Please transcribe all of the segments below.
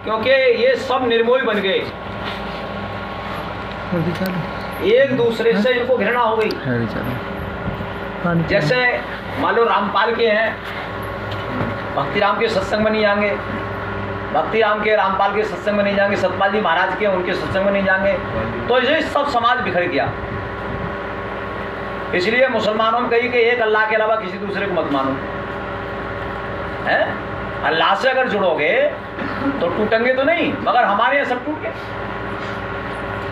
क्योंकि ये सब निर्मोही बन गए, एक दूसरे से इनको घृणा हो गई। जैसे मान लो रामपाल के हैं, भक्ति राम के सत्संग में नहीं जाएंगे, भक्ति राम के रामपाल के सत्संग में नहीं जाएंगे, सतपाल जी महाराज के उनके सत्संग में नहीं जाएंगे, तो ये सब समाज बिखर गया। इसलिए मुसलमानों में कही कि एक अल्लाह के अलावा किसी दूसरे को मत मानो, है? अल्लाह से अगर जुड़ोगे तो टूटेंगे तो नहीं, मगर हमारे यहाँ सब टूट गए,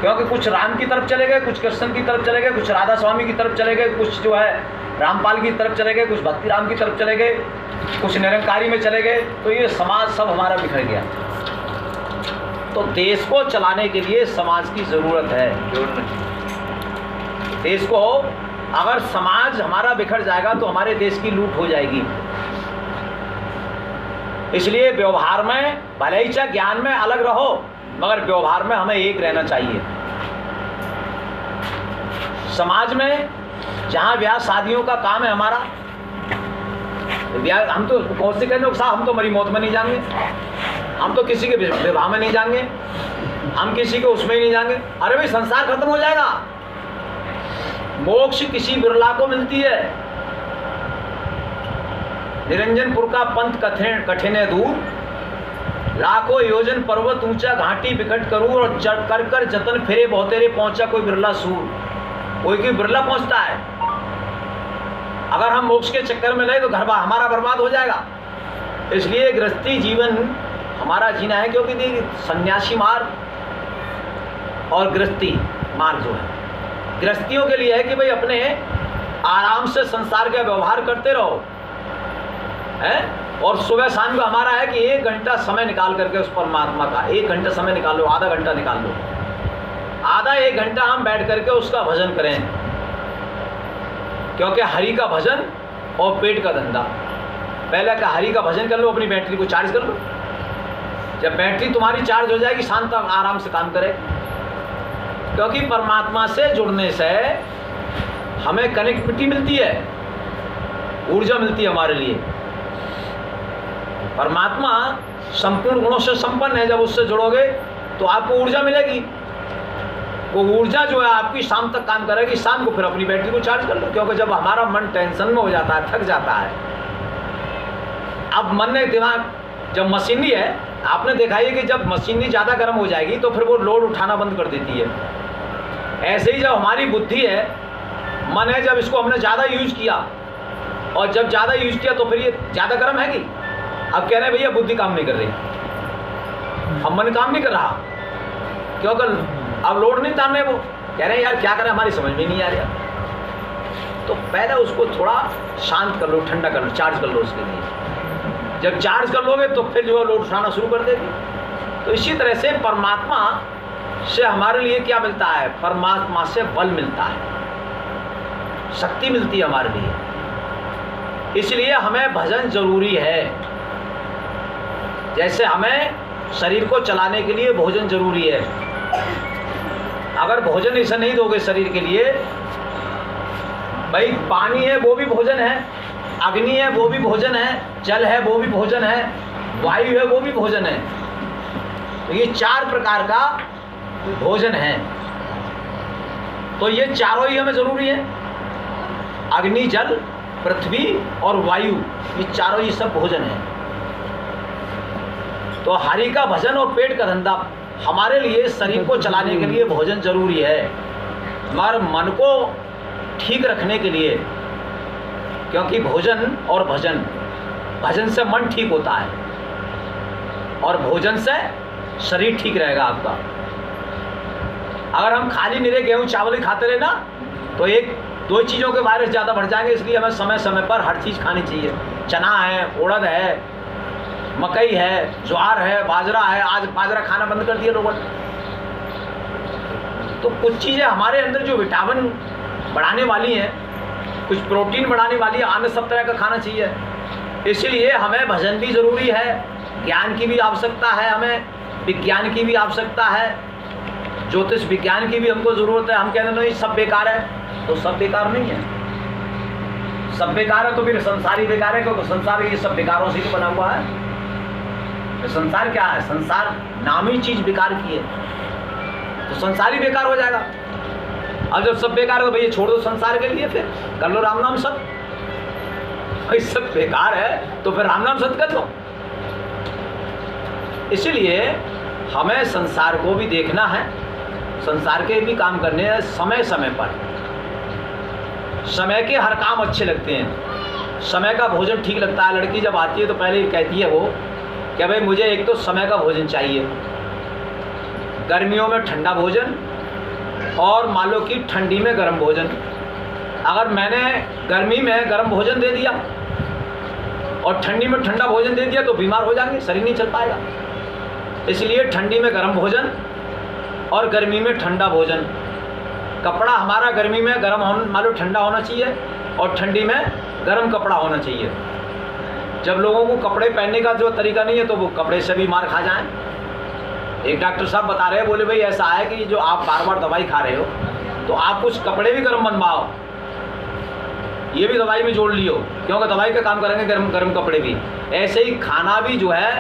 क्योंकि कुछ राम की तरफ चले गए, कुछ कृष्ण की तरफ चले गए, कुछ राधा स्वामी की तरफ चले गए, कुछ जो है रामपाल की तरफ चले गए, कुछ भक्ति राम की तरफ चले गए, कुछ निरंकारी में चले गए, तो ये समाज सब हमारा बिखर गया। तो देश को चलाने के लिए समाज की जरूरत है। देश को अगर समाज हमारा बिखर जाएगा तो हमारे देश की लूट हो जाएगी। इसलिए व्यवहार में भले ही चाहे ज्ञान में अलग रहो, मगर व्यवहार में हमें एक रहना चाहिए। समाज में जहां ब्याह शादियों का काम है हमारा, ब्याह हम तो कौन से कहने साहब हम तो मरी मौत में नहीं जाएंगे, हम तो किसी के विवाह में नहीं जाएंगे, हम किसी के उसमें ही नहीं जाएंगे। अरे भाई संसार खत्म हो जाएगा, मोक्ष किसी बिरला को मिलती है। निरंजनपुर का पंथ कठिन दूर, लाखों योजन पर्वत ऊंचा, घाटी बिकट करूं और कर कर जतन फिरे बहुतेरे पहुंचा कोई बिरला सूर। कोई बिरला पहुंचता है। अगर हम मोक्ष के चक्कर में रहे तो घर हमारा बर्बाद हो जाएगा। इसलिए गृहस्थी जीवन हमारा जीना है, क्योंकि सन्यासी मार्ग और गृहस्थी मार्ग जो है, गृहस्थियों के लिए है कि भाई अपने आराम से संसार का व्यवहार करते रहो, है? और सुबह शाम को हमारा है कि 1 घंटा समय निकाल करके उस परमात्मा का 1 घंटा समय निकाल लो, आधा घंटा निकाल लो, आधा 1 घंटा हम बैठ करके उसका भजन करें। क्योंकि हरि का भजन और पेट का धंधा। पहले का हरि का भजन कर लो, अपनी बैटरी को चार्ज कर लो। जब बैटरी तुम्हारी चार्ज हो जाएगी, शांत आराम से काम करे। क्योंकि परमात्मा से जुड़ने से हमें कनेक्टिविटी मिलती है, ऊर्जा मिलती है हमारे लिए। परमात्मा संपूर्ण गुणों से संपन्न है, जब उससे जुड़ोगे तो आपको ऊर्जा मिलेगी। वो ऊर्जा जो है आपकी शाम तक काम करेगी, शाम को फिर अपनी बैटरी को चार्ज कर लो। क्योंकि जब हमारा मन टेंशन में हो जाता है, थक जाता है, अब मन ने दिमाग जब मशीनरी है, आपने देखा है कि जब मशीनरी ज़्यादा गर्म हो जाएगी तो फिर वो लोड उठाना बंद कर देती है। ऐसे ही जब हमारी बुद्धि है, मन है, जब इसको हमने ज़्यादा यूज किया और जब ज़्यादा यूज किया तो फिर ये ज़्यादा गर्म है कि अब कह रहे हैं भैया बुद्धि काम नहीं कर रही, अब मन काम नहीं कर रहा, क्योंकि अब लोड नहीं तान रहे। वो कह रहे हैं यार क्या करें, हमारी समझ में नहीं आ रहा। तो पहले उसको थोड़ा शांत कर लो, ठंडा कर लो, चार्ज कर लो उसके लिए। जब चार्ज कर लोगे तो फिर जो है लोड उठाना शुरू कर देगी। तो इसी तरह से परमात्मा से हमारे लिए क्या मिलता है? परमात्मा से बल मिलता है, शक्ति मिलती है हमारे लिए। इसलिए हमें भजन जरूरी है। जैसे हमें शरीर को चलाने के लिए भोजन जरूरी है। अगर भोजन ऐसा नहीं दोगे शरीर के लिए, भाई पानी है वो भी भोजन है, अग्नि है वो भी भोजन है, जल है वो भी भोजन है, वायु है वो भी भोजन है। तो ये 4 प्रकार का भोजन है। तो ये चारों ही हमें जरूरी है, अग्नि, जल, पृथ्वी और वायु, ये चारों ही सब भोजन है। तो हरि का भजन और पेट का धंधा हमारे लिए, शरीर को चलाने के लिए भोजन जरूरी है। हमारे मन को ठीक रखने के लिए, क्योंकि भोजन और भजन, भजन से मन ठीक होता है और भोजन से शरीर ठीक रहेगा आपका। अगर हम खाली निरे गेहूं चावल ही खाते रहे ना, तो 1-2 चीज़ों के वायरस ज़्यादा बढ़ जाएंगे। इसलिए हमें समय समय पर हर चीज़ खानी चाहिए। चना है, उड़द है, मकई है, ज्वार है, बाजरा है। आज बाजरा खाना बंद कर दिया लोगों ने। तो कुछ चीज़ें हमारे अंदर जो विटामिन बढ़ाने वाली हैं, कुछ प्रोटीन बढ़ाने वाली है, हमें सब तरह का खाना चाहिए। इसलिए हमें भजन भी ज़रूरी है, ज्ञान की भी आवश्यकता है, हमें विज्ञान की भी आवश्यकता है, ज्योतिष विज्ञान की भी हमको ज़रूरत है। हम कहते नहीं सब बेकार है, तो सब बेकार नहीं है। सब बेकार है तो फिर संसार ही बेकार है, क्योंकि संसार ये सब बेकारों से ही बना हुआ है। तो संसार क्या है? संसार नामी चीज बेकार की है, तो संसार ही बेकार हो जाएगा। अब जब सब बेकार हो भैया छोड़ दो संसार के लिए, फिर कर लो राम नाम सत। भाई सब बेकार है तो फिर राम नाम सत कर लो। इसलिए हमें संसार को भी देखना है, संसार के भी काम करने हैं समय समय पर। समय के हर काम अच्छे लगते हैं, समय का भोजन ठीक लगता है। लड़की जब आती है तो पहले कहती है वो कि भाई मुझे एक तो समय का भोजन चाहिए, गर्मियों में ठंडा भोजन और मान लो कि ठंडी में गर्म भोजन। अगर मैंने गर्मी में गर्म भोजन दे दिया और ठंडी में ठंडा भोजन दे दिया तो बीमार हो जाएंगे, शरीर नहीं चल पाएगा। इसलिए ठंडी में गर्म भोजन और गर्मी में ठंडा भोजन। कपड़ा हमारा गर्मी में गर्म मान लो ठंडा होना चाहिए और ठंडी में गर्म कपड़ा होना चाहिए। जब लोगों को कपड़े पहनने का जो तरीका नहीं है तो वो कपड़े से भी मार खा जाएं। एक डॉक्टर साहब बता रहे हैं, बोले भाई ऐसा है कि जो आप बार बार दवाई खा रहे हो तो आप कुछ कपड़े भी गर्म बनवाओ, ये भी दवाई में जोड़ लियो, क्योंकि दवाई का काम करेंगे गर्म गर्म कपड़े भी। ऐसे ही खाना भी जो है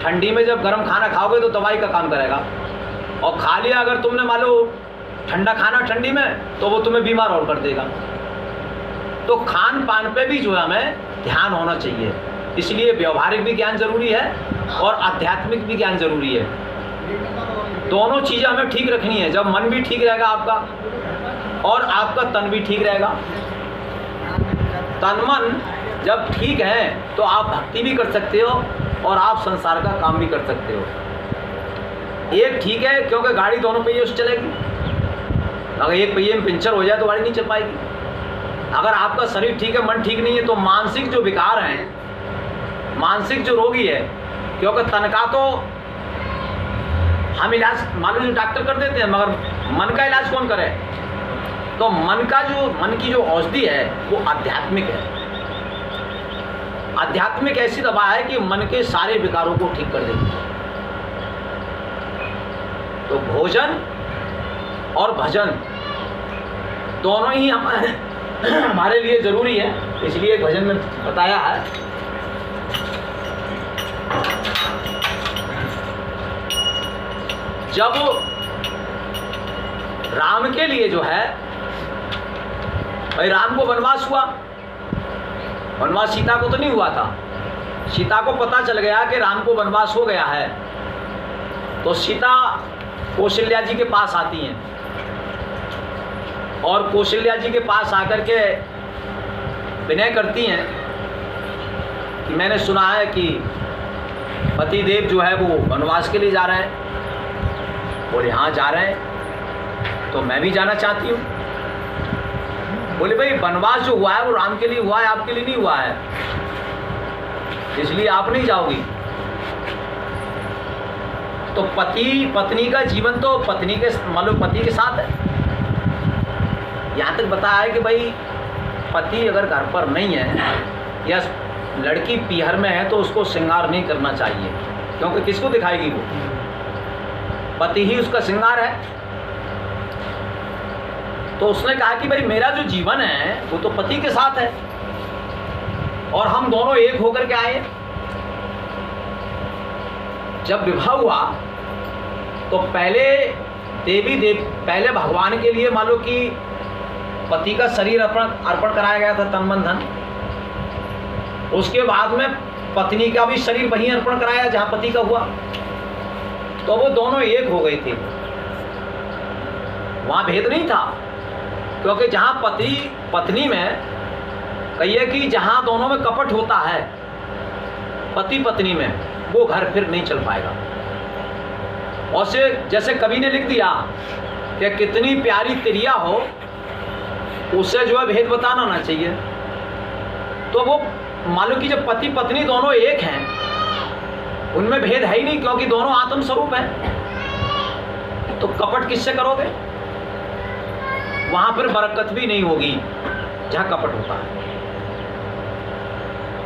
ठंडी में जब गर्म खाना खाओगे तो दवाई का काम करेगा, और खा लिया अगर तुमने मान लो ठंडा खाना ठंडी में तो वो तुम्हें बीमार और कर देगा। तो खान पान पे भी जो है हमें ध्यान होना चाहिए। इसलिए व्यवहारिक भी ज्ञान जरूरी है और आध्यात्मिक भी ज्ञान जरूरी है। दोनों चीज़ें हमें ठीक रखनी है। जब मन भी ठीक रहेगा आपका और आपका तन भी ठीक रहेगा। तन मन जब ठीक है तो आप भक्ति भी कर सकते हो और आप संसार का काम भी कर सकते हो। एक ठीक है क्योंकि गाड़ी दोनों पहियों से चलेगी, अगर एक पहिए में पंचर हो जाए तो गाड़ी नहीं चल पाएगी। अगर आपका शरीर ठीक है मन ठीक नहीं है तो मानसिक जो विकार हैं, मानसिक जो रोगी है, क्योंकि तन का तो हम इलाज मान लो डॉक्टर कर देते हैं, मगर मन का इलाज कौन करे? तो मन की जो औषधि है वो आध्यात्मिक है। आध्यात्मिक ऐसी दवा है कि मन के सारे विकारों को ठीक कर देती है। तो भोजन और भजन दोनों ही हमारे लिए जरूरी है। इसलिए भजन में बताया है जब राम के लिए जो है भाई राम को वनवास हुआ, वनवास सीता को तो नहीं हुआ था। सीता को पता चल गया कि राम को वनवास हो गया है तो सीता कौशल्या जी के पास आती हैं और कौशल्या जी के पास आकर के विनय करती हैं कि मैंने सुना है कि पतिदेव जो है वो वनवास के लिए जा रहे हैं। बोले हाँ जा रहे हैं, तो मैं भी जाना चाहती हूँ। बोले भाई वनवास जो हुआ है वो राम के लिए हुआ है, आपके लिए नहीं हुआ है, इसलिए आप नहीं जाओगी। तो पति पत्नी का जीवन तो पत्नी के मालूम पति के साथ है। यहाँ तक बताया है कि भाई पति अगर घर पर नहीं है या लड़की पीहर में है तो उसको श्रृंगार नहीं करना चाहिए, क्योंकि किसको दिखाएगी वो? पति ही उसका श्रृंगार है। तो उसने कहा कि भाई मेरा जो जीवन है वो तो पति के साथ है और हम दोनों एक होकर के आए। जब विवाह हुआ तो पहले भगवान के लिए मान लो कि पति का शरीर अर्पण कराया गया था, तन मन धन। उसके बाद में पत्नी का भी शरीर वहीं अर्पण कराया जहां पति का हुआ, तो वो दोनों एक हो गए थे। वहां भेद नहीं था, क्योंकि जहां पति पत्नी में कहिए कि जहां दोनों में कपट होता है पति पत्नी में, वो घर फिर नहीं चल पाएगा। और से जैसे कवि ने लिख दिया कि कितनी प्यारी तिरिया हो उससे जो है भेद बताना ना चाहिए। तो वो मान लो कि जब पति पत्नी दोनों एक हैं उनमें भेद है ही नहीं, क्योंकि दोनों आत्म स्वरूप हैं। तो कपट किससे करोगे? वहां पर बरकत भी नहीं होगी जहां कपट होता है।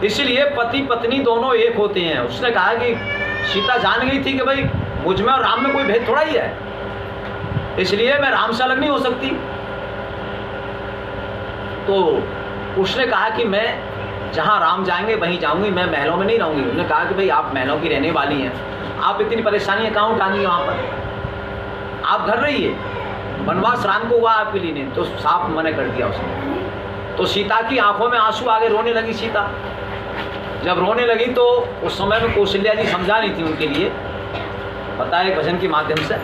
इसलिए पति पत्नी दोनों एक होते हैं। उसने कहा कि सीता जान गई थी कि भाई मुझ में और राम में कोई भेद थोड़ा ही है, इसलिए मैं राम से अलग नहीं हो सकती। तो उसने कहा कि मैं जहाँ राम जाएंगे वहीं जाऊंगी, मैं महलों में नहीं रहूंगी। उन्होंने कहा कि भाई आप महलों की रहने वाली हैं, आप इतनी परेशानियां कहाँ उठाएंगी वहाँ पर, आप घर रहिए, वनवास राम को हुआ आपके लिए नहीं। तो साफ मना कर दिया उसने। तो सीता की आंखों में आंसू आ गए, रोने लगी सीता। जब रोने लगी तो उस समय में कौशल्या जी समझा रही थी उनके लिए, पता है, भजन के माध्यम से।